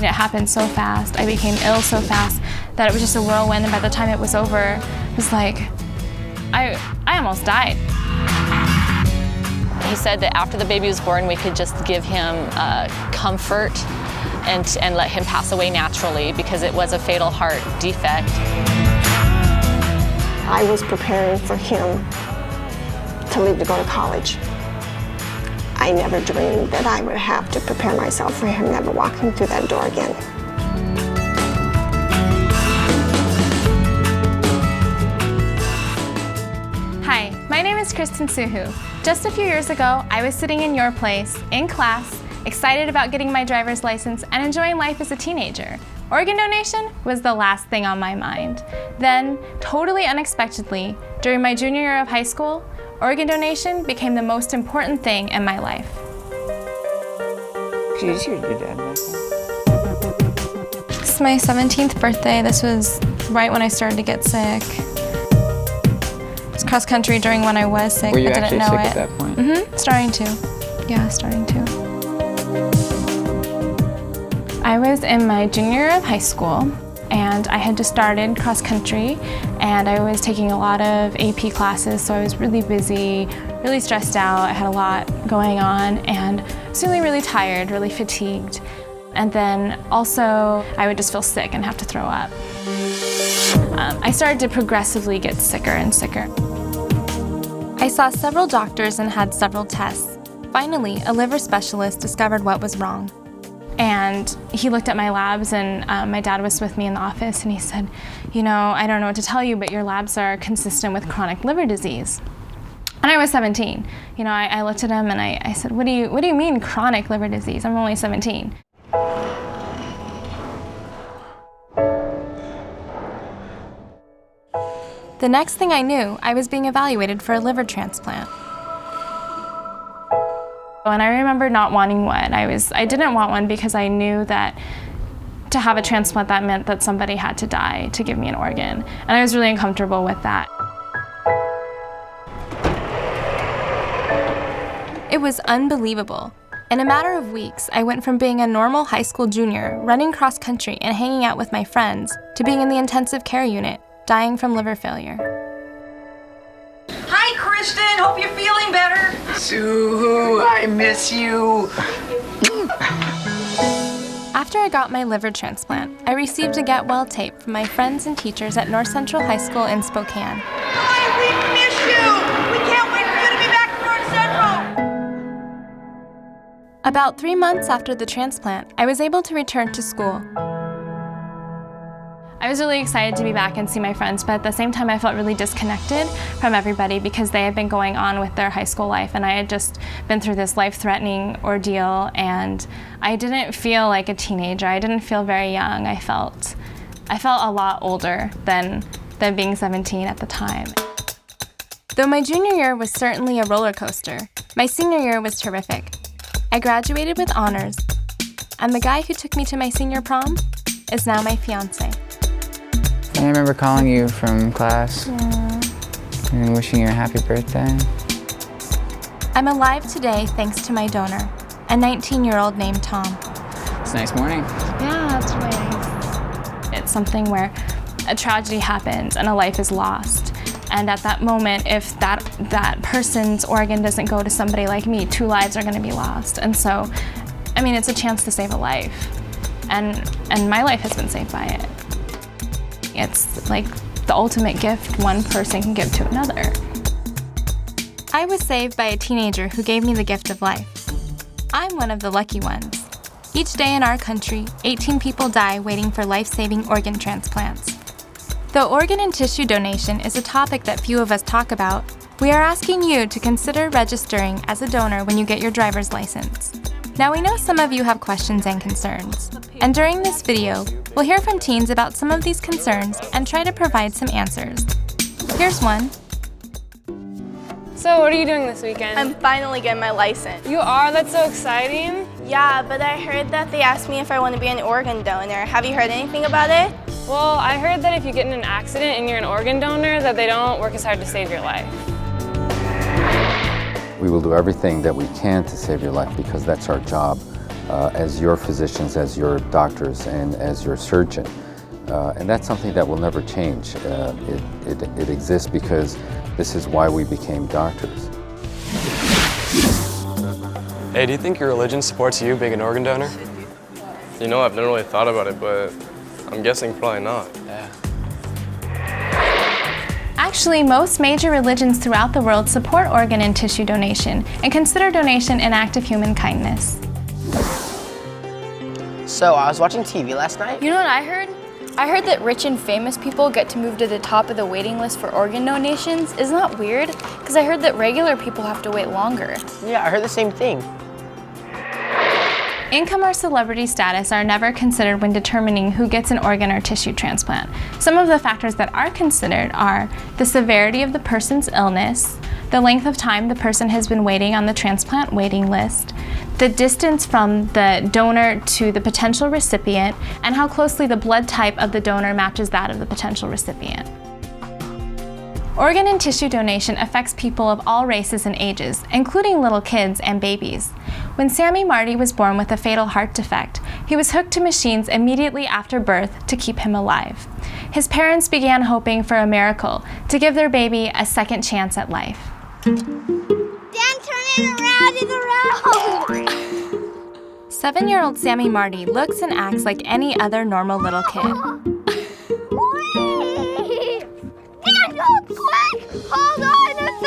It happened so fast. I became ill so fast that it was just a whirlwind, and by the time it was over, it was like, I almost died. He said that after the baby was born, we could just give him comfort and let him pass away naturally because it was a fatal heart defect. I was preparing for him to leave to go to college. I never dreamed that I would have to prepare myself for him never walking through that door again. Hi, my name is Kristen Suhu. Just a few years ago, I was sitting in your place, in class, excited about getting my driver's license and enjoying life as a teenager. Organ donation was the last thing on my mind. Then, totally unexpectedly, during my junior year of high school, organ donation became the most important thing in my life. It's my 17th birthday. This was right when I started to get sick. It was cross country during when I was sick. Were you I didn't actually know sick it. at that point? Mm-hmm. Starting to. Yeah, starting to. I was in my junior year of high school, and I had just started cross country, and I was taking a lot of AP classes, so I was really busy, really stressed out. I had a lot going on, and I was feeling really tired, really fatigued. And then also, I would just feel sick and have to throw up. I started to progressively get sicker and sicker. I saw several doctors and had several tests. Finally, a liver specialist discovered what was wrong. And he looked at my labs, and my dad was with me in the office, and he said, you know, I don't know what to tell you, but your labs are consistent with chronic liver disease. And I was 17. You know, I looked at him and I said, what do you mean chronic liver disease? I'm only 17. The next thing I knew, I was being evaluated for a liver transplant. And I remember not wanting one. I didn't want one because I knew that to have a transplant, that meant that somebody had to die to give me an organ. And I was really uncomfortable with that. It was unbelievable. In a matter of weeks, I went from being a normal high school junior, running cross country and hanging out with my friends, to being in the intensive care unit, dying from liver failure. Hi, Kristen. Hope you're feeling better. Sue, I miss you. After I got my liver transplant, I received a get well tape from my friends and teachers at North Central High School in Spokane. Hi, we miss you. We can't wait for you to be back at North Central. About 3 months after the transplant, I was able to return to school. I was really excited to be back and see my friends, but at the same time I felt really disconnected from everybody because they had been going on with their high school life, and I had just been through this life-threatening ordeal, and I didn't feel like a teenager. I didn't feel very young. I felt a lot older than being 17 at the time. Though my junior year was certainly a roller coaster, my senior year was terrific. I graduated with honors, and the guy who took me to my senior prom is now my fiance. I remember calling you from class and wishing you a happy birthday. I'm alive today thanks to my donor, a 19-year-old named Tom. It's a nice morning. Yeah, it's really nice. It's something where a tragedy happens and a life is lost. And at that moment, if that person's organ doesn't go to somebody like me, 2 lives are going to be lost. And so, I mean, it's a chance to save a life. And my life has been saved by it. It's like the ultimate gift one person can give to another. I was saved by a teenager who gave me the gift of life. I'm one of the lucky ones. Each day in our country, 18 people die waiting for life-saving organ transplants. Though organ and tissue donation is a topic that few of us talk about, we are asking you to consider registering as a donor when you get your driver's license. Now we know some of you have questions and concerns, and during this video, we'll hear from teens about some of these concerns and try to provide some answers. Here's one. So what are you doing this weekend? I'm finally getting my license. You are? That's so exciting. Yeah, but I heard that they asked me if I want to be an organ donor. Have you heard anything about it? Well, I heard that if you get in an accident and you're an organ donor, that they don't work as hard to save your life. We will do everything that we can to save your life because that's our job. as your physicians, as your doctors, and as your surgeon. And that's something that will never change. It exists because this is why we became doctors. Hey, do you think your religion supports you being an organ donor? You know, I've never really thought about it, but I'm guessing probably not. Yeah. Actually, most major religions throughout the world support organ and tissue donation and consider donation an act of human kindness. So, I was watching TV last night. You know what I heard? I heard that rich and famous people get to move to the top of the waiting list for organ donations. Isn't that weird? Because I heard that regular people have to wait longer. Yeah, I heard the same thing. Income or celebrity status are never considered when determining who gets an organ or tissue transplant. Some of the factors that are considered are the severity of the person's illness, the length of time the person has been waiting on the transplant waiting list, the distance from the donor to the potential recipient, and how closely the blood type of the donor matches that of the potential recipient. Organ and tissue donation affects people of all races and ages, including little kids and babies. When Sammy Marty was born with a fatal heart defect, he was hooked to machines immediately after birth to keep him alive. His parents began hoping for a miracle to give their baby a second chance at life. Dan, turn it around, it's around! 7-year-old Sammy Marty looks and acts like any other normal little kid. Dan, go quick! Hold on, it's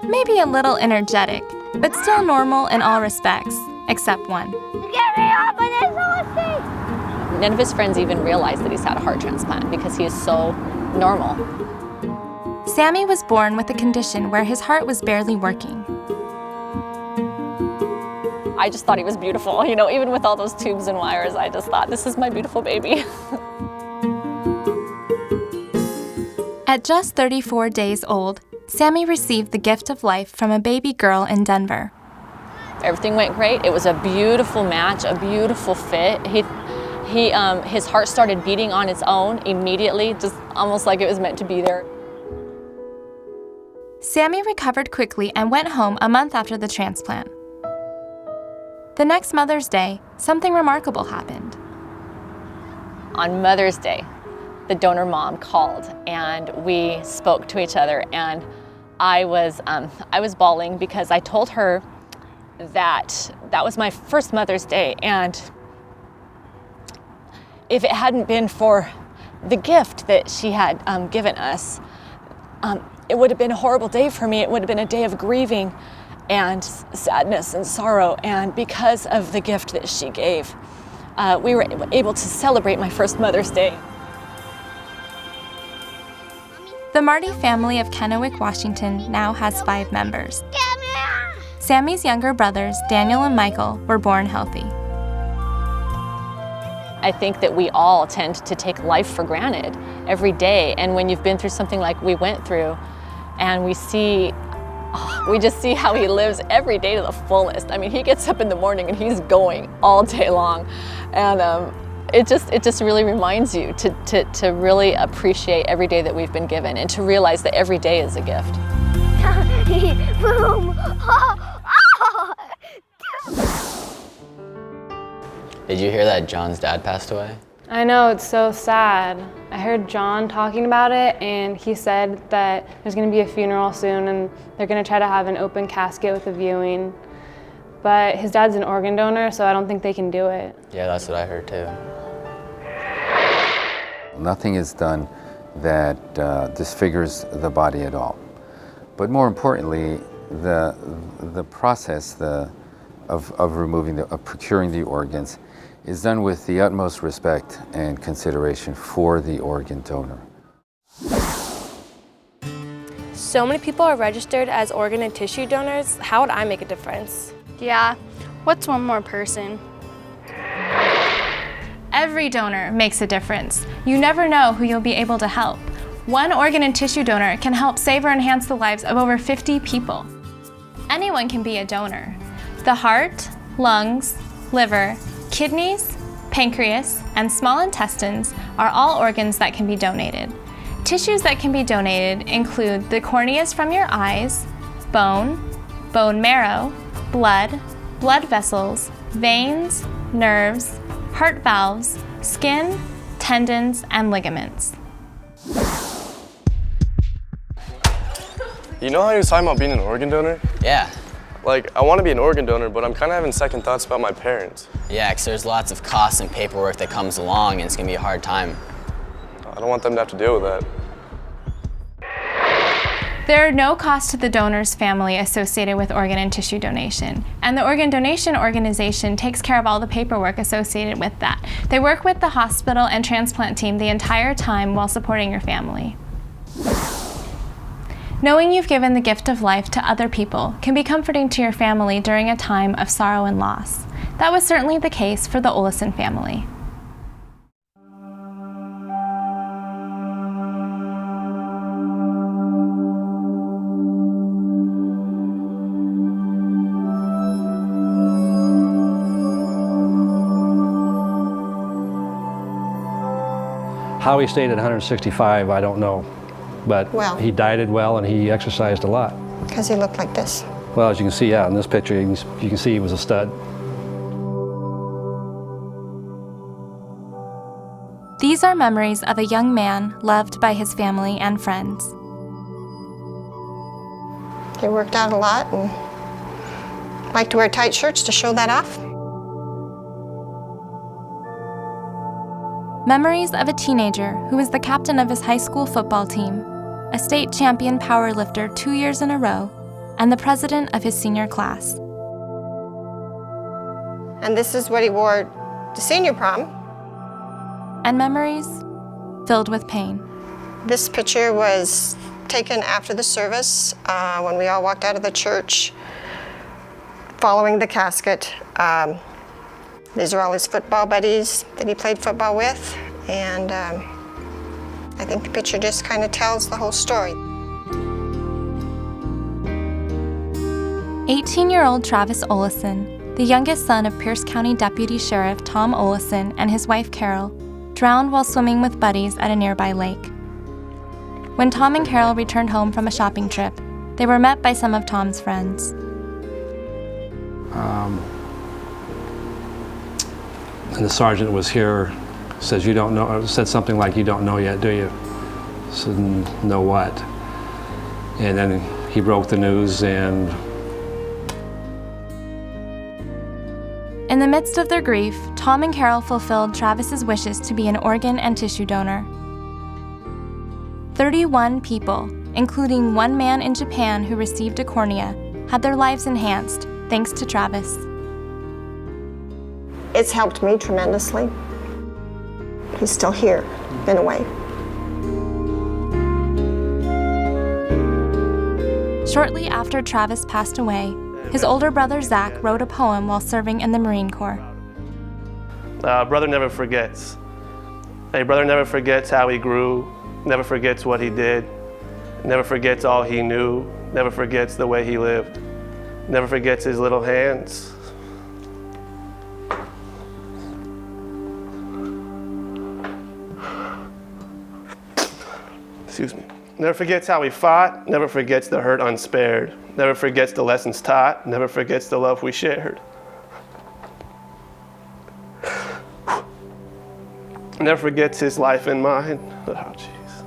open! Maybe a little energetic, but still normal in all respects, except one. Get me off of this horse! None of his friends even realize that he's had a heart transplant because he is so normal. Sammy was born with a condition where his heart was barely working. I just thought he was beautiful, you know, even with all those tubes and wires, I just thought, this is my beautiful baby. At just 34 days old, Sammy received the gift of life from a baby girl in Denver. Everything went great. It was a beautiful match, a beautiful fit. His heart started beating on its own immediately, just almost like it was meant to be there. Sammy recovered quickly and went home a month after the transplant. The next Mother's Day, something remarkable happened. On Mother's Day, the donor mom called and we spoke to each other, and I was bawling because I told her that was my first Mother's Day, and if it hadn't been for the gift that she had given us, it would have been a horrible day for me. It would have been a day of grieving and sadness and sorrow, and because of the gift that she gave, we were able to celebrate my first Mother's Day. The Marty family of Kennewick, Washington now has 5 members. Sammy's younger brothers, Daniel and Michael, were born healthy. I think that we all tend to take life for granted every day, and when you've been through something like we went through, and we just see how he lives every day to the fullest. I mean, he gets up in the morning and he's going all day long, and it just really reminds you to really appreciate every day that we've been given, and to realize that every day is a gift. Boom! Did you hear that John's dad passed away? I know, it's so sad. I heard John talking about it, and he said that there's going to be a funeral soon, and they're going to try to have an open casket with a viewing. But his dad's an organ donor, so I don't think they can do it. Yeah, that's what I heard too. Nothing is done that disfigures the body at all. But more importantly, the process of procuring the organs is done with the utmost respect and consideration for the organ donor. So many people are registered as organ and tissue donors. How would I make a difference? Yeah, what's one more person? Every donor makes a difference. You never know who you'll be able to help. One organ and tissue donor can help save or enhance the lives of over 50 people. Anyone can be a donor. The heart, lungs, liver, kidneys, pancreas, and small intestines are all organs that can be donated. Tissues that can be donated include the corneas from your eyes, bone, bone marrow, blood, blood vessels, veins, nerves, heart valves, skin, tendons, and ligaments. You know how you was talking about being an organ donor? Yeah. Like, I want to be an organ donor, but I'm kind of having second thoughts about my parents. Yeah, because there's lots of costs and paperwork that comes along, and it's going to be a hard time. I don't want them to have to deal with that. There are no costs to the donor's family associated with organ and tissue donation, and the organ donation organization takes care of all the paperwork associated with that. They work with the hospital and transplant team the entire time while supporting your family. Knowing you've given the gift of life to other people can be comforting to your family during a time of sorrow and loss. That was certainly the case for the Olesen family. How he stayed at 165, I don't know. But Well. he dieted well and he exercised a lot. Because he looked like this. Well, as you can see, yeah, in this picture, you can see he was a stud. These are memories of a young man loved by his family and friends. He worked out a lot and liked to wear tight shirts to show that off. Memories of a teenager who was the captain of his high school football team, a state champion powerlifter 2 years in a row, and the president of his senior class. And this is what he wore to senior prom. And memories filled with pain. This picture was taken after the service when we all walked out of the church following the casket. These are all his football buddies that he played football with, and I think the picture just kind of tells the whole story. 18-year-old Travis Olesen, the youngest son of Pierce County Deputy Sheriff Tom Olesen and his wife Carol, drowned while swimming with buddies at a nearby lake. When Tom and Carol returned home from a shopping trip, they were met by some of Tom's friends. And the sergeant was here, says, "You don't know," said something like, "You don't know yet, do you?" I said, "Know what?" And then he broke the news, and in the midst of their grief, Tom and Carol fulfilled Travis's wishes to be an organ and tissue donor. 31 people, including one man in Japan who received a cornea, had their lives enhanced thanks to Travis. It's helped me tremendously. He's still here, in a way. Shortly after Travis passed away, his older brother Zach wrote a poem while serving in the Marine Corps. Brother never forgets. A brother never forgets how he grew, never forgets what he did, never forgets all he knew, never forgets the way he lived, never forgets his little hands. Excuse me. Never forgets how we fought, never forgets the hurt unspared, never forgets the lessons taught, never forgets the love we shared. Never forgets his life and mine. Oh, jeez.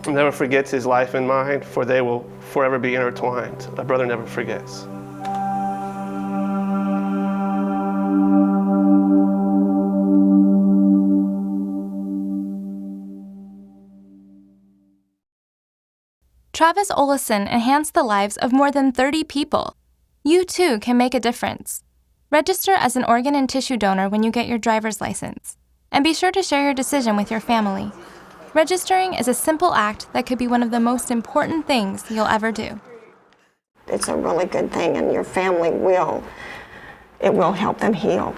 Never forgets his life and mine, for they will forever be intertwined. A brother never forgets. Travis Olesen enhanced the lives of more than 30 people. You too can make a difference. Register as an organ and tissue donor when you get your driver's license. And be sure to share your decision with your family. Registering is a simple act that could be one of the most important things you'll ever do. It's a really good thing, and your family will help them heal.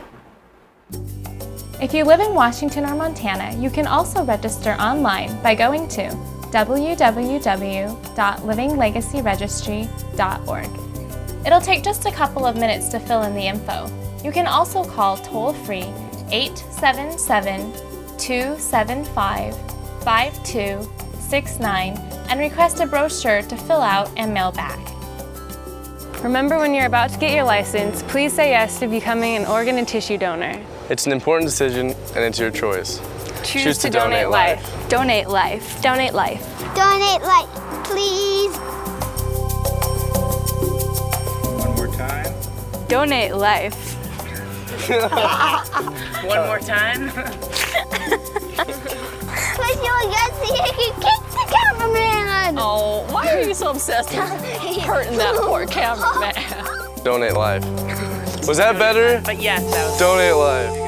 If you live in Washington or Montana, you can also register online by going to www.livinglegacyregistry.org. It'll take just a couple of minutes to fill in the info. You can also call toll-free 877-275-5269 and request a brochure to fill out and mail back. Remember, when you're about to get your license, please say yes to becoming an organ and tissue donor. It's an important decision, and it's your choice. Choose to donate life. Donate life. Donate life. Donate life, please. One more time. Donate life. One more time. Push you against the you can kick the cameraman. Oh, why are you so obsessed with hurting that poor cameraman? Donate life. Was that better? But yes, that was. Donate life.